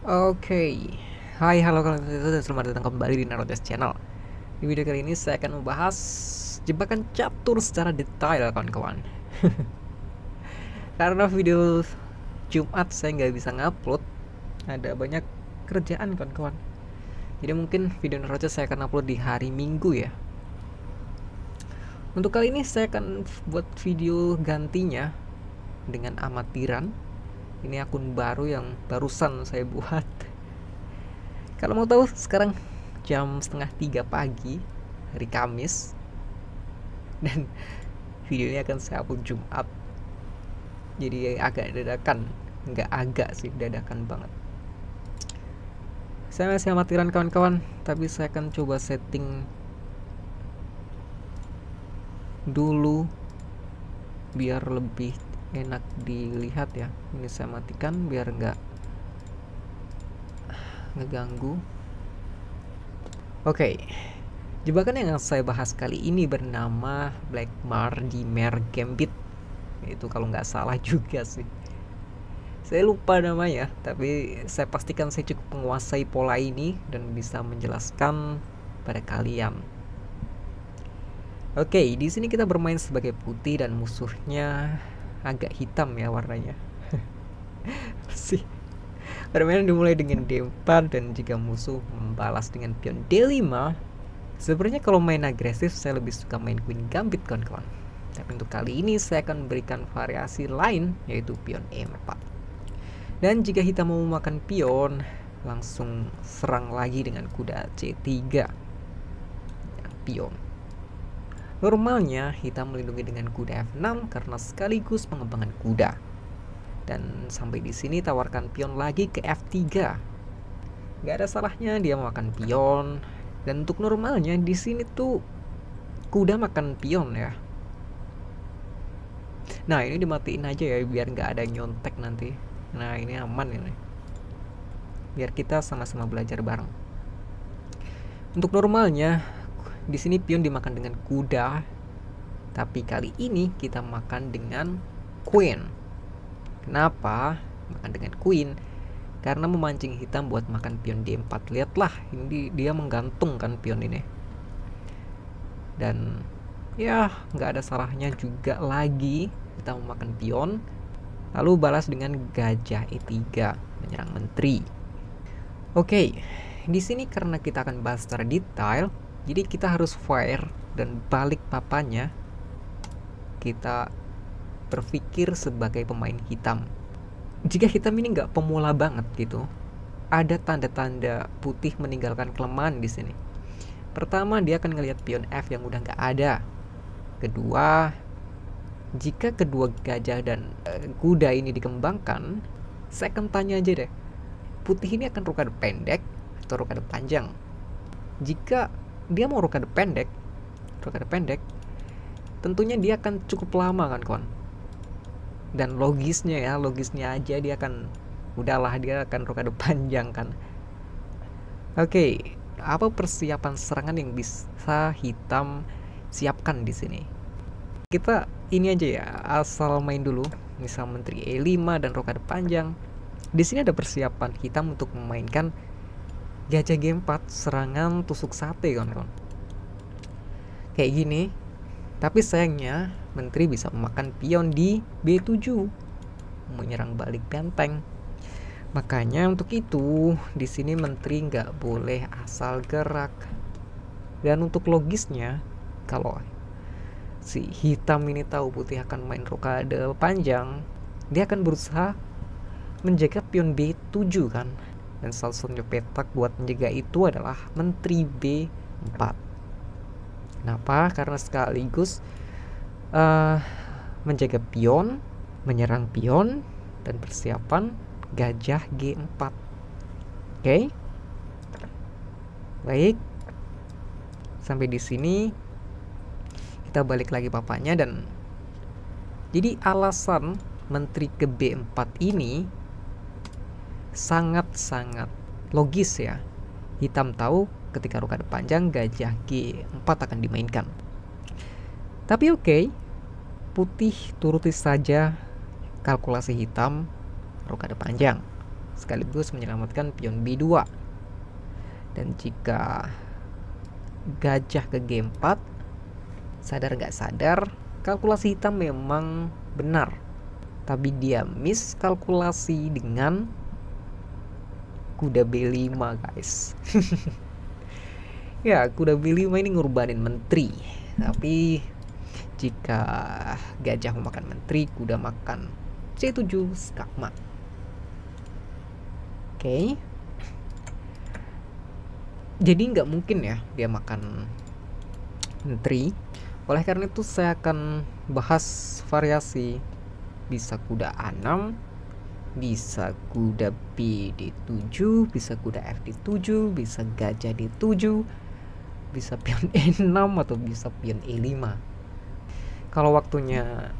Oke, hai halo kalian dan selamat datang kembali di Naruto Channel. Di video kali ini saya akan membahas jebakan catur secara detail kawan-kawan. Karena video Jumat saya nggak bisa ngupload, ada banyak kerjaan kawan-kawan. Jadi mungkin video Naruto saya akan upload di hari Minggu ya. Untuk kali ini saya akan buat video gantinya dengan amatiran. Ini akun baru yang barusan saya buat. Kalau mau tahu sekarang jam setengah 3 pagi hari Kamis, dan video ini akan saya upload Jumat, jadi agak dadakan. Nggak agak sih, dadakan banget. Saya masih amatiran kawan-kawan, tapi saya akan coba setting dulu biar lebih enak dilihat ya. Ini saya matikan biar nggak ngeganggu. Oke, jebakan yang saya bahas kali ini bernama Black Mare Gambit. Itu kalau nggak salah juga sih. Saya lupa namanya, tapi saya pastikan saya cukup menguasai pola ini dan bisa menjelaskan pada kalian. Oke, di sini kita bermain sebagai putih dan musuhnya agak hitam ya warnanya. Sih. Permainan dimulai dengan D4 dan jika musuh membalas dengan pion D5, sebenarnya kalau main agresif saya lebih suka main Queen Gambit kawan-kawan. Tapi untuk kali ini saya akan memberikan variasi lain, yaitu pion E4. Dan jika hitam mau memakan pion, langsung serang lagi dengan kuda C3 pion. Normalnya hitam melindungi dengan kuda F6 karena sekaligus pengembangan kuda. Dan sampai di sini tawarkan pion lagi ke F3. Gak ada salahnya dia makan pion. Dan untuk normalnya di sini tuh kuda makan pion ya. Nah ini dimatiin aja ya biar nggak ada nyontek nanti. Nah ini aman ini. Biar kita sama-sama belajar bareng. Untuk normalnya di sini pion dimakan dengan kuda. Tapi kali ini kita makan dengan queen. Kenapa makan dengan queen? Karena memancing hitam buat makan pion D4. Lihatlah, ini dia menggantungkan pion ini. Dan ya nggak ada salahnya juga lagi kita memakan pion. Lalu balas dengan gajah E3 menyerang menteri. Oke, di sini karena kita akan bahas secara detail, jadi kita harus fire dan balik papanya. Kita berpikir sebagai pemain hitam. Jika hitam ini nggak pemula banget gitu, ada tanda-tanda putih meninggalkan kelemahan di sini. Pertama, dia akan ngelihat pion F yang udah nggak ada. Kedua, jika kedua gajah dan kuda ini dikembangkan, saya akan tanya aja deh, putih ini akan rokade pendek atau rokade panjang? Jika dia mau rokade pendek, tentunya dia akan cukup lama kan kawan. Dan logisnya aja dia akan udahlah dia akan rokade panjang kan. Oke, apa persiapan serangan yang bisa hitam siapkan di sini? Kita ini aja ya, asal main dulu, misal menteri E5 dan rokade panjang. Di sini ada persiapan hitam untuk memainkan gajah G4 serangan tusuk sate kawan-kawan. Kayak gini. Tapi sayangnya menteri bisa memakan pion di B7, menyerang balik benteng. Makanya untuk itu di sini menteri nggak boleh asal gerak. Dan untuk logisnya, kalau si hitam ini tahu putih akan main rokade panjang, dia akan berusaha menjaga pion B7 kan. Dan satu-satunya petak buat menjaga itu adalah menteri B4. Kenapa? Karena sekaligus menjaga pion, menyerang pion, dan persiapan gajah G4. Oke? Baik. Sampai di sini kita balik lagi papanya dan jadi alasan menteri ke B4 ini sangat-sangat logis ya. Hitam tahu ketika rokade panjang gajah G4 akan dimainkan. Tapi oke, putih turuti saja kalkulasi hitam rokade panjang. sekaligus menyelamatkan pion B2. Dan jika gajah ke G4, sadar nggak sadar, kalkulasi hitam memang benar, tapi dia miss kalkulasi dengan kuda B5, guys. Ya, kuda B5 ini ngorbanin menteri, tapi jika gajah memakan menteri, kuda makan C7 skakmat. Oke. Jadi nggak mungkin ya dia makan menteri. Oleh karena itu saya akan bahas variasi. Bisa kuda A6, bisa kuda B D7, bisa kuda F D7, bisa gajah D7, bisa pion E6, atau bisa pion E5. Kalau waktunya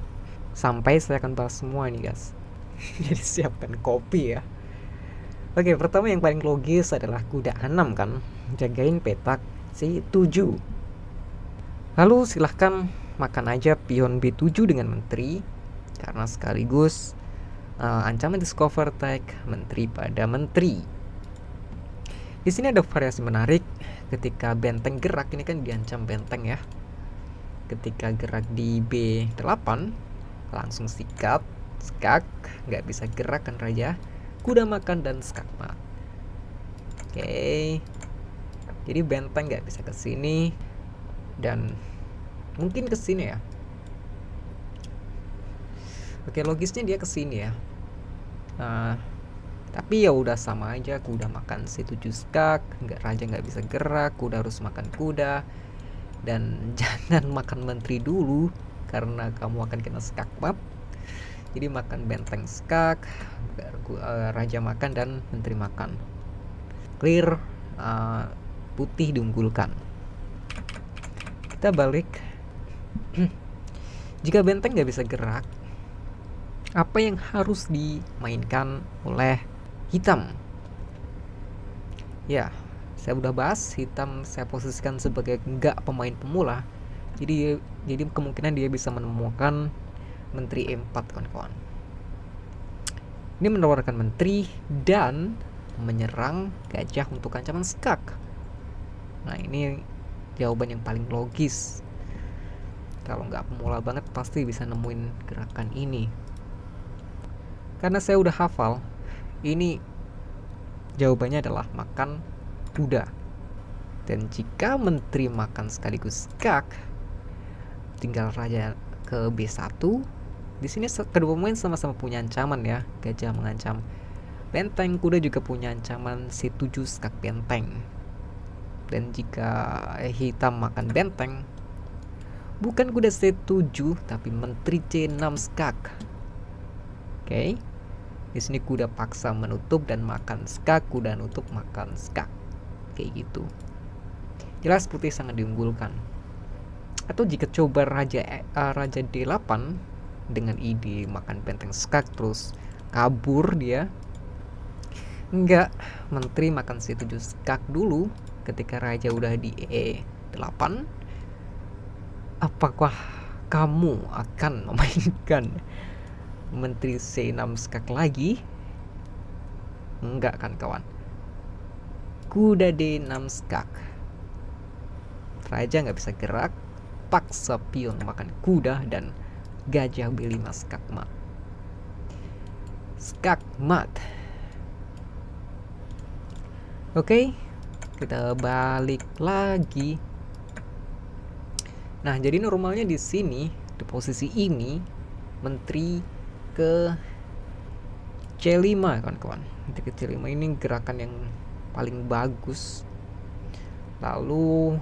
sampai saya akan bahas semua ini, guys. Jadi siapkan kopi ya. Oke, pertama yang paling logis adalah kuda A6 kan, jagain petak C7. Lalu silahkan makan aja pion B7 dengan menteri, karena sekaligus ancaman discover attack menteri pada menteri. Di sini ada variasi menarik. Ketika benteng gerak, ini kan diancam benteng ya. Ketika gerak di B8, langsung sikat, skak, nggak bisa gerak kan raja. Kuda makan dan skakmat. Oke. Jadi benteng nggak bisa ke sini dan mungkin ke sini ya. Oke, logisnya dia ke sini ya. Tapi ya udah sama aja, kuda makan C7 skak, raja nggak bisa gerak, kuda harus makan kuda. Dan jangan makan menteri dulu karena kamu akan kena skakmat. Jadi makan benteng skak, raja makan dan menteri makan. Clear, putih diunggulkan. Kita balik. Jika benteng nggak bisa gerak, apa yang harus dimainkan oleh hitam? Ya, saya udah bahas, hitam saya posisikan sebagai nggak pemain pemula. Jadi kemungkinan dia bisa menemukan menteri E4, kawan-kawan. Ini menawarkan menteri dan menyerang gajah untuk ancaman skak. Nah, ini jawaban yang paling logis. Kalau nggak pemula banget pasti bisa nemuin gerakan ini. Karena saya udah hafal, ini jawabannya adalah makan kuda. Dan jika menteri makan sekaligus skak, tinggal raja ke B1. Di sini kedua pemain sama-sama punya ancaman ya. Gajah mengancam benteng, kuda juga punya ancaman C7 skak benteng. Dan jika hitam makan benteng, bukan kuda C7 tapi menteri C6 skak. Oke. Di sini kuda paksa menutup dan makan skak, kuda nutup makan skak. Kayak gitu. Jelas putih sangat diunggulkan. Atau jika coba raja D8 dengan ide makan benteng skak terus kabur dia. Enggak, menteri makan C7 skak dulu ketika raja udah di E8. Apakah kamu akan memainkan menteri C6 skak lagi? Enggak kan, kawan. Kuda D6 skak. Raja nggak bisa gerak, paksa pion makan kuda dan gajah B5 skakmat. Skakmat. Oke, kita balik lagi. Nah, jadi normalnya di sini, di posisi ini, menteri ke C5, kawan-kawan. Menteri ke C5 ini gerakan yang paling bagus. Lalu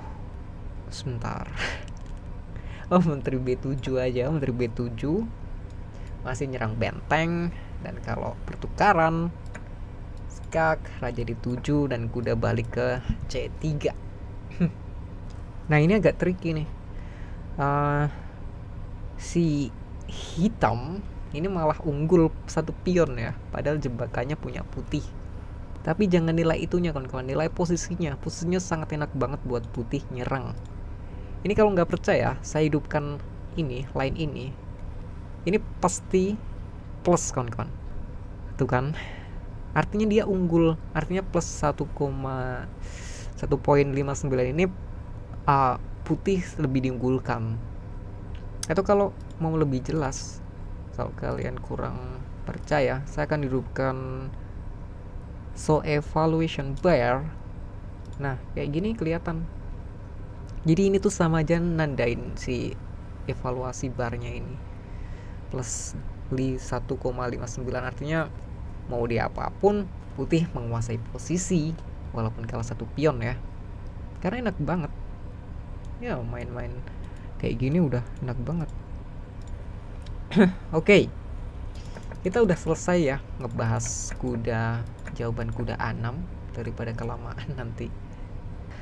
sebentar. Oh, menteri B7 aja. Menteri B7 masih nyerang benteng. Dan kalau pertukaran, skak, raja D7 dan kuda balik ke C3. Nah, ini agak tricky nih. Si hitam ini malah unggul satu pion ya, padahal jebakannya punya putih. Tapi jangan nilai itunya, kawan-kawan, nilai posisinya. Posisinya sangat enak banget buat putih nyerang. Ini kalau nggak percaya, saya hidupkan ini, line ini pasti plus, kawan-kawan. Tuh kan, Artinya dia unggul, artinya plus 1,59 ini putih lebih diunggulkan. Atau kalau mau lebih jelas, kalau kalian kurang percaya, saya akan hidupkan show evaluation bar. Nah, kayak gini kelihatan. Jadi ini tuh sama aja nandain si evaluasi barnya ini. Plus 1,59, artinya mau di apapun putih menguasai posisi walaupun kalah 1 pion ya. Karena enak banget. Ya, main-main kayak gini udah enak banget. Oke. Kita udah selesai ya ngebahas kuda, jawaban kuda A6 daripada kelamaan nanti.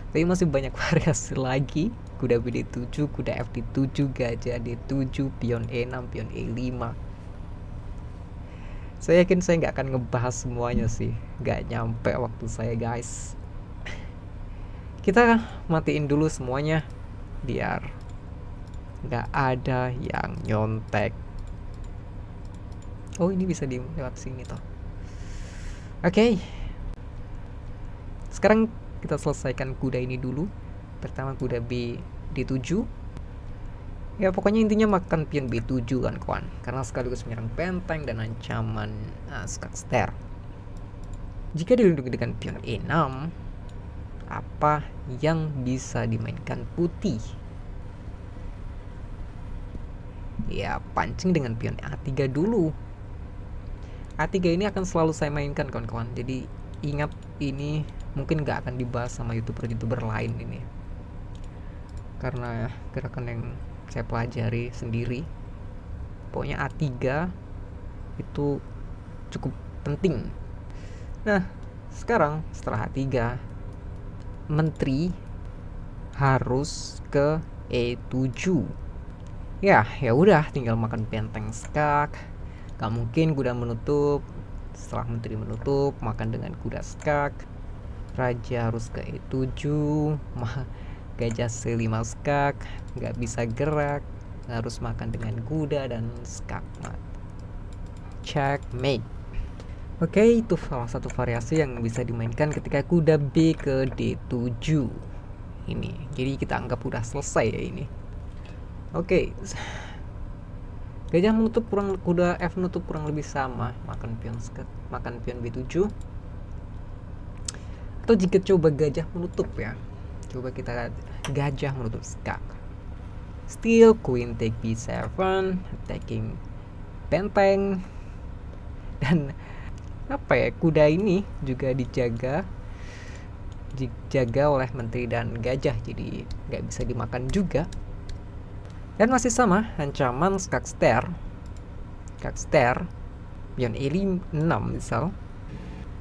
Tapi masih banyak variasi lagi. Kuda BD7, kuda FD7, gajah D7, pion E6, pion E5. Saya yakin saya nggak akan ngebahas semuanya sih, nggak nyampe waktu saya guys. Kita matiin dulu semuanya biar nggak ada yang nyontek. Oh, ini bisa lewat sini toh. Oke. Sekarang kita selesaikan kuda ini dulu. Pertama kuda B D7. Ya pokoknya intinya makan pion B7 kan kawan, karena sekaligus menyerang benteng dan ancaman skakster. Jika dilindungi dengan pion E6, apa yang bisa dimainkan putih? Ya pancing dengan pion A3 dulu. A3 ini akan selalu saya mainkan kawan-kawan, jadi ingat ini mungkin nggak akan dibahas sama youtuber lain ini, karena gerakan yang saya pelajari sendiri. Pokoknya A3 itu cukup penting. Nah, sekarang setelah A3, menteri harus ke E7. Ya udah tinggal makan benteng skak. Gak mungkin kuda menutup. Setelah menteri menutup, makan dengan kuda skak. Raja harus ke E7. Gajah C5 skak, nggak bisa gerak, harus makan dengan kuda dan skakmat. Checkmate. Oke, itu salah satu variasi yang bisa dimainkan ketika kuda B ke D7 ini. Jadi kita anggap udah selesai ya ini. Oke. Gajah menutup kuda F menutup kurang lebih sama, makan pion skak, makan pion B7. Atau jika coba gajah menutup ya. Coba kita gajah menutup skak. Still queen take B7, attacking benteng. Dan apa ya, kuda ini juga dijaga oleh menteri dan gajah, jadi nggak bisa dimakan juga. Dan masih sama ancaman skakster, pion E6 misal,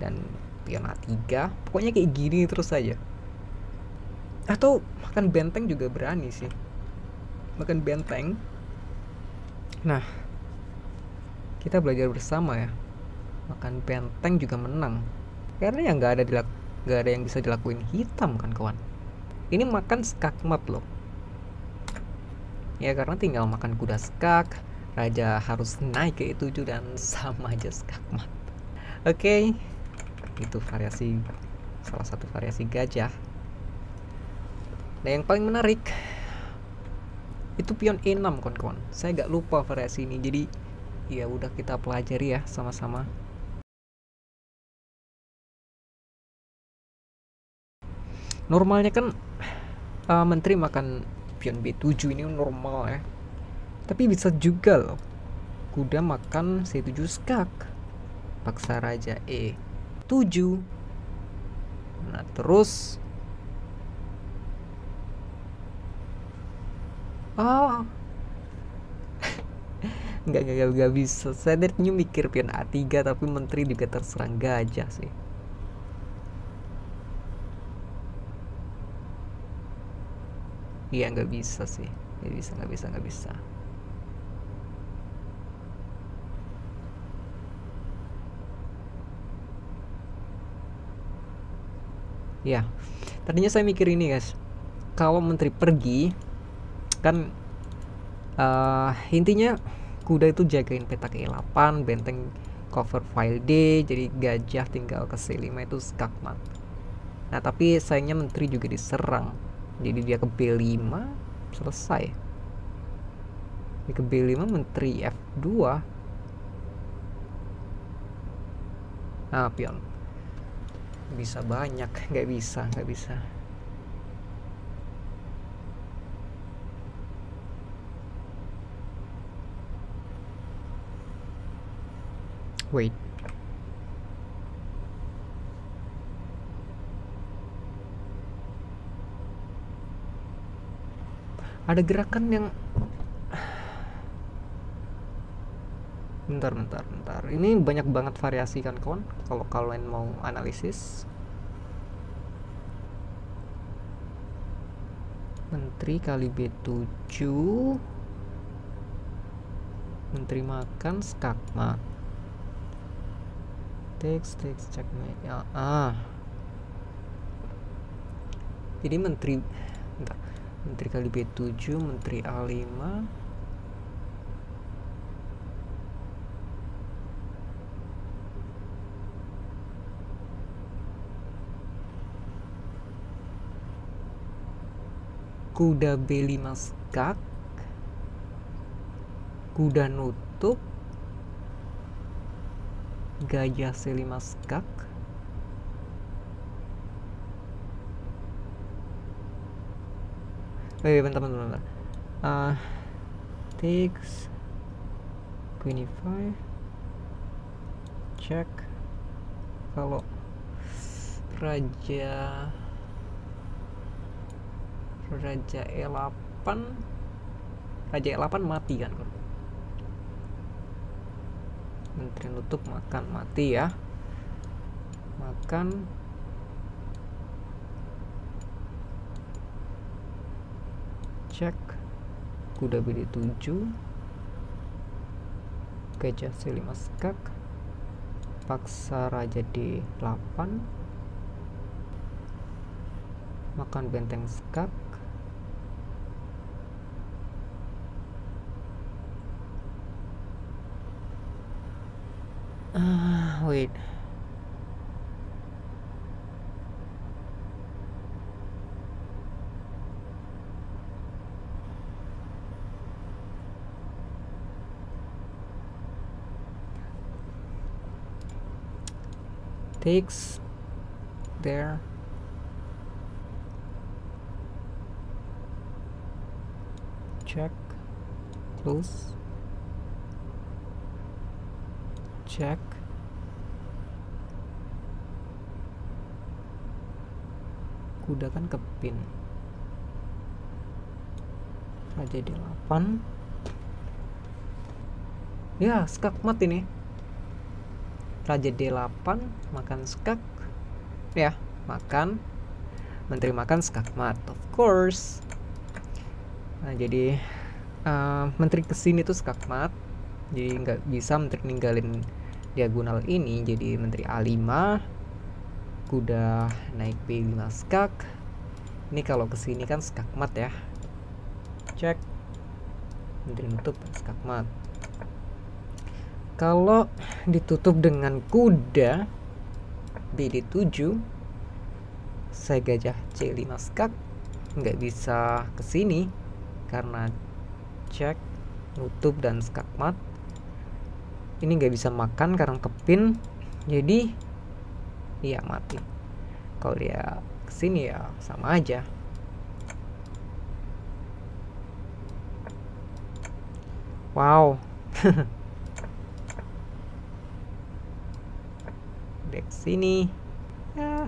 dan pion A3. Pokoknya kayak gini terus saja. Atau makan benteng juga berani sih, makan benteng. Nah, kita belajar bersama ya, makan benteng juga menang, karena yang nggak ada yang bisa dilakuin hitam kan kawan. Ini makan skakmat loh ya, karena tinggal makan kuda skak, raja harus naik ke E7 dan sama aja skakmat. Oke, itu salah satu variasi gajah. Nah, yang paling menarik itu pion E6 kawan-kawan. Saya gak lupa variasi ini, jadi ya udah kita pelajari ya sama-sama. Normalnya kan menteri makan pion B7 ini normal ya. Tapi bisa juga loh kuda makan C7 skak, paksa raja E7. Nah terus nggak bisa. Saya dari mikir pion A3 tapi menteri juga terserang gajah sih. Iya nggak bisa sih, nggak bisa. Ya, tadinya saya mikir ini guys, kalau menteri pergi kan intinya kuda itu jagain petak E8, benteng cover file D, jadi gajah tinggal ke C5 itu skakmat. Nah tapi sayangnya menteri juga diserang, jadi dia ke B5 selesai. Dia ke B5 menteri F2. Nah pion bisa banyak, nggak bisa. Wait. Ada gerakan yang bentar. Ini banyak banget variasi kan kawan. Kalau kalian mau analisis. Menteri kali B7. Menteri makan skakmat. Takes checkmate. Jadi menteri kali B7, menteri A5. Kuda B5 skak. Kuda nutup. Gajah C5 skak. Bentar. Takes Queen E5. Check. Kalau Raja E8, Raja E8 mati kan? Menteri nutup makan, mati ya. Makan. Cek. Kuda BD7. Gajah C5 skak. Paksa Raja D8. Makan benteng skak. Wait. Takes there. Check. Close. Check. Kuda kan ke pin. Raja D8. Ya, skakmat ini. Raja D8 makan skak. Ya, makan. Menteri makan skakmat, of course. Nah, jadi menteri kesini tuh skakmat. Jadi nggak bisa menteri ninggalin diagonal ini. Jadi menteri A5. Kuda naik B5 skak. Ini kalau kesini kan skakmat ya. Cek. Menteri nutup skakmat. Kalau ditutup dengan kuda BD7, saya gajah C5 skak, nggak bisa kesini karena cek, nutup dan skakmat. Ini nggak bisa makan karena kepin, jadi iya mati. Kalau dia kesini ya sama aja. Wow. Dek sini. Ya.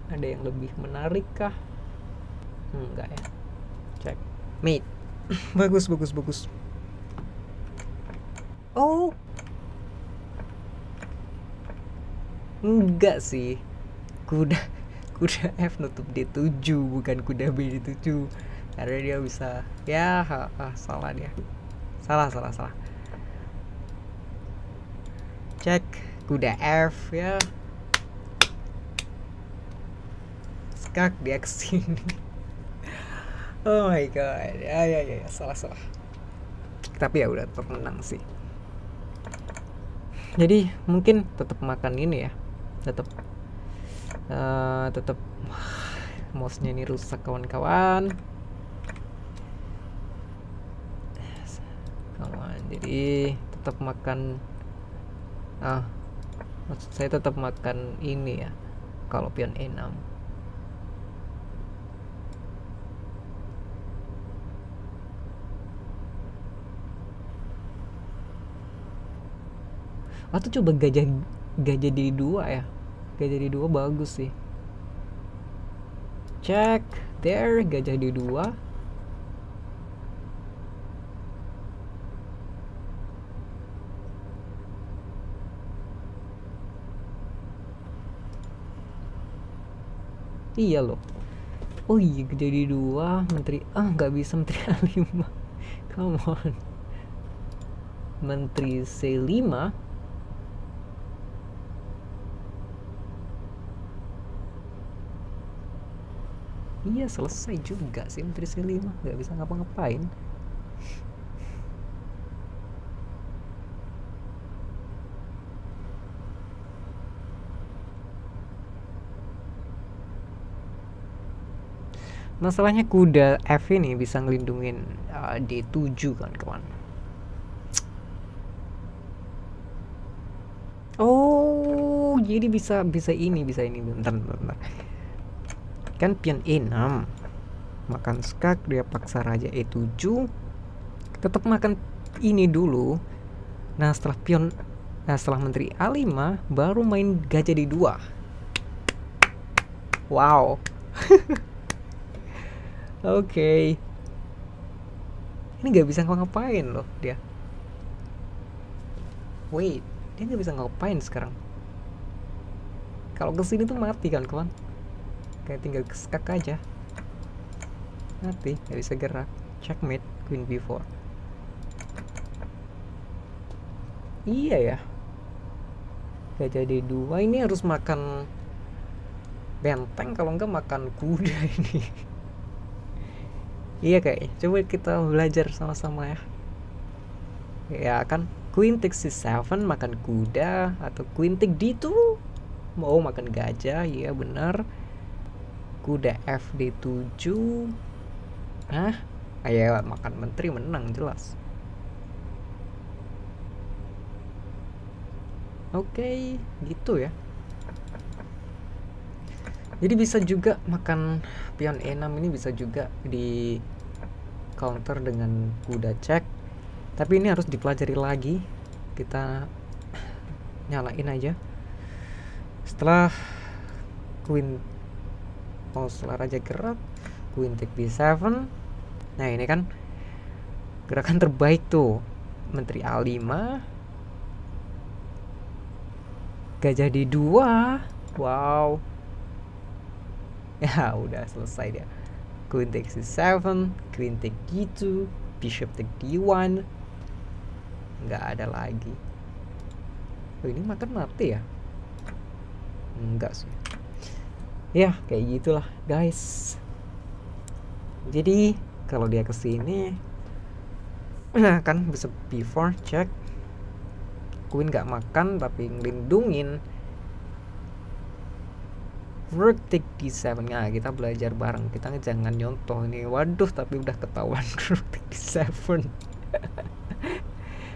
Ada yang lebih menarik kah? Enggak ya. Cek. Mate. bagus. Oh. Enggak sih. Kuda F nutup D7, bukan kuda B D7. Karena dia bisa ya, salah dia. Salah. Cek kuda F ya. Skak dia kesini. Oh my god. Ya, salah. Tapi ya udah tetap menang sih. Jadi mungkin tetap makan ini ya, tetap tetap mouse-nya ini rusak kawan-kawan. Jadi tetap makan, maksud saya tetap makan ini ya kalau pion E6. Atau coba gajah di 2 ya, gajah di 2 bagus sih. Check there, gajah di 2. Iya loh. Oh iya, jadi 2 menteri. Nggak bisa menteri A5. Come on. Menteri C5. Iya, selesai juga sih menteri C5. Nggak bisa ngapa-ngapain. Masalahnya kuda F ini bisa ngelindungin D7 kan kawan. Oh, jadi bisa ini bentar. Kan pion E6 makan skak, dia paksa raja E7, tetap makan ini dulu. Nah setelah menteri A5 baru main gajah di 2. Wow. Oke. Ini nggak bisa ngapain loh dia. Wait, dia nggak bisa ngapain sekarang. Kalau kesini tuh mati kan kawan. Kayak tinggal skak aja. Mati, nggak bisa gerak. Checkmate, queen b4. Iya ya. Gajah d2 ini harus makan benteng, kalau nggak makan kuda ini. Iya kayaknya. Coba kita belajar sama-sama ya. Ya kan, queen takes c7 makan kuda, atau queen take d2 mau makan gajah. Iya benar. Kuda f d7. Ayo makan menteri, menang jelas. Oke, gitu ya. Jadi bisa juga makan pion E6 ini, bisa juga di counter dengan kuda cek. Tapi ini harus dipelajari lagi. Kita nyalain aja. Setelah setelah raja gerak, queen take b7. Nah ini kan gerakan terbaik tuh. Menteri A5, gajah di 2. Wow. Ya udah selesai dia. Queen take c7, queen take d2, bishop take d1. Nggak ada lagi. Oh ini makan mati ya? Enggak sih. Ya kayak gitulah guys. Jadi kalau dia kesini, nah kan bisa b4 check. Queen nggak makan tapi ngelindungin. Rook take d7. Nah kita belajar bareng, kita jangan nyontoh ini. Waduh, tapi udah ketahuan. Rook take d7.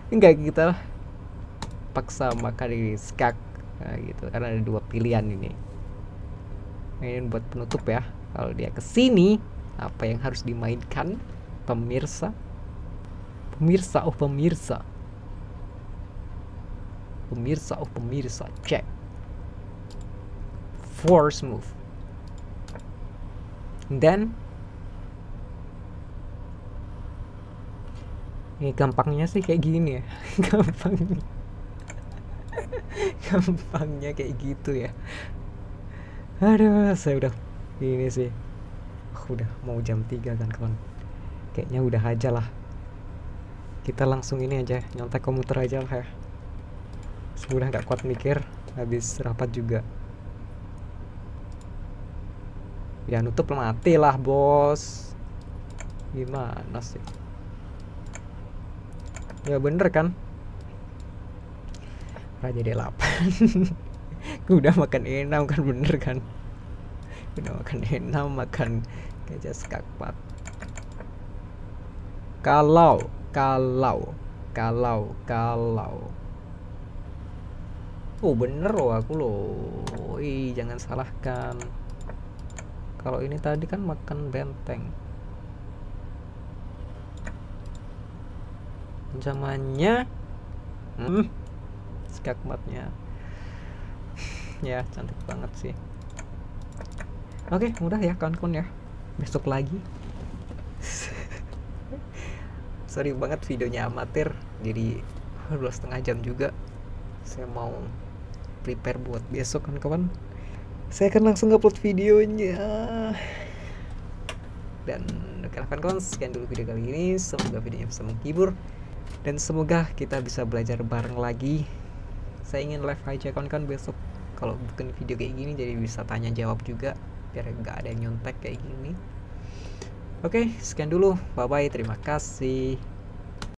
Enggak, kita paksa makan di skak. Nah, gitu, karena ada 2 pilihan ini. Nah, ini buat penutup ya. Kalau dia kesini, apa yang harus dimainkan pemirsa? Pemirsa, check. Force move. And then ini gampangnya sih kayak gini ya. Gampangnya kayak gitu ya. Aduh, saya udah ini sih. Udah mau jam 3 kan kawan. Kayaknya udah aja lah. Kita langsung ini aja, nyontek komputer aja lah ya. Sudah nggak kuat mikir, habis rapat juga. Ya nutup mati lah bos. Gimana sih? Ya bener kan? Raja D8. Udah makan E6 kan, bener kan? Udah makan E6, makan gajah skak 4. Kalau oh bener loh aku loh. Ih, jangan salahkan. Kalau ini tadi kan makan benteng. Ancamannya skakmatnya. Ya, cantik banget sih. Oke, mudah ya kawan-kawan ya. Besok lagi. Sorry banget videonya amatir. Jadi 2,5 jam juga. Saya mau prepare buat besok kan kawan. Saya akan langsung upload videonya. Dan kawan-kawan, sekian dulu video kali ini. Semoga videonya bisa menghibur dan semoga kita bisa belajar bareng lagi. Saya ingin live aja kawan-kawan besok. Kalau bikin video kayak gini jadi bisa tanya jawab juga, biar nggak ada yang nyontek kayak gini. Oke, sekian dulu. Bye bye. Terima kasih.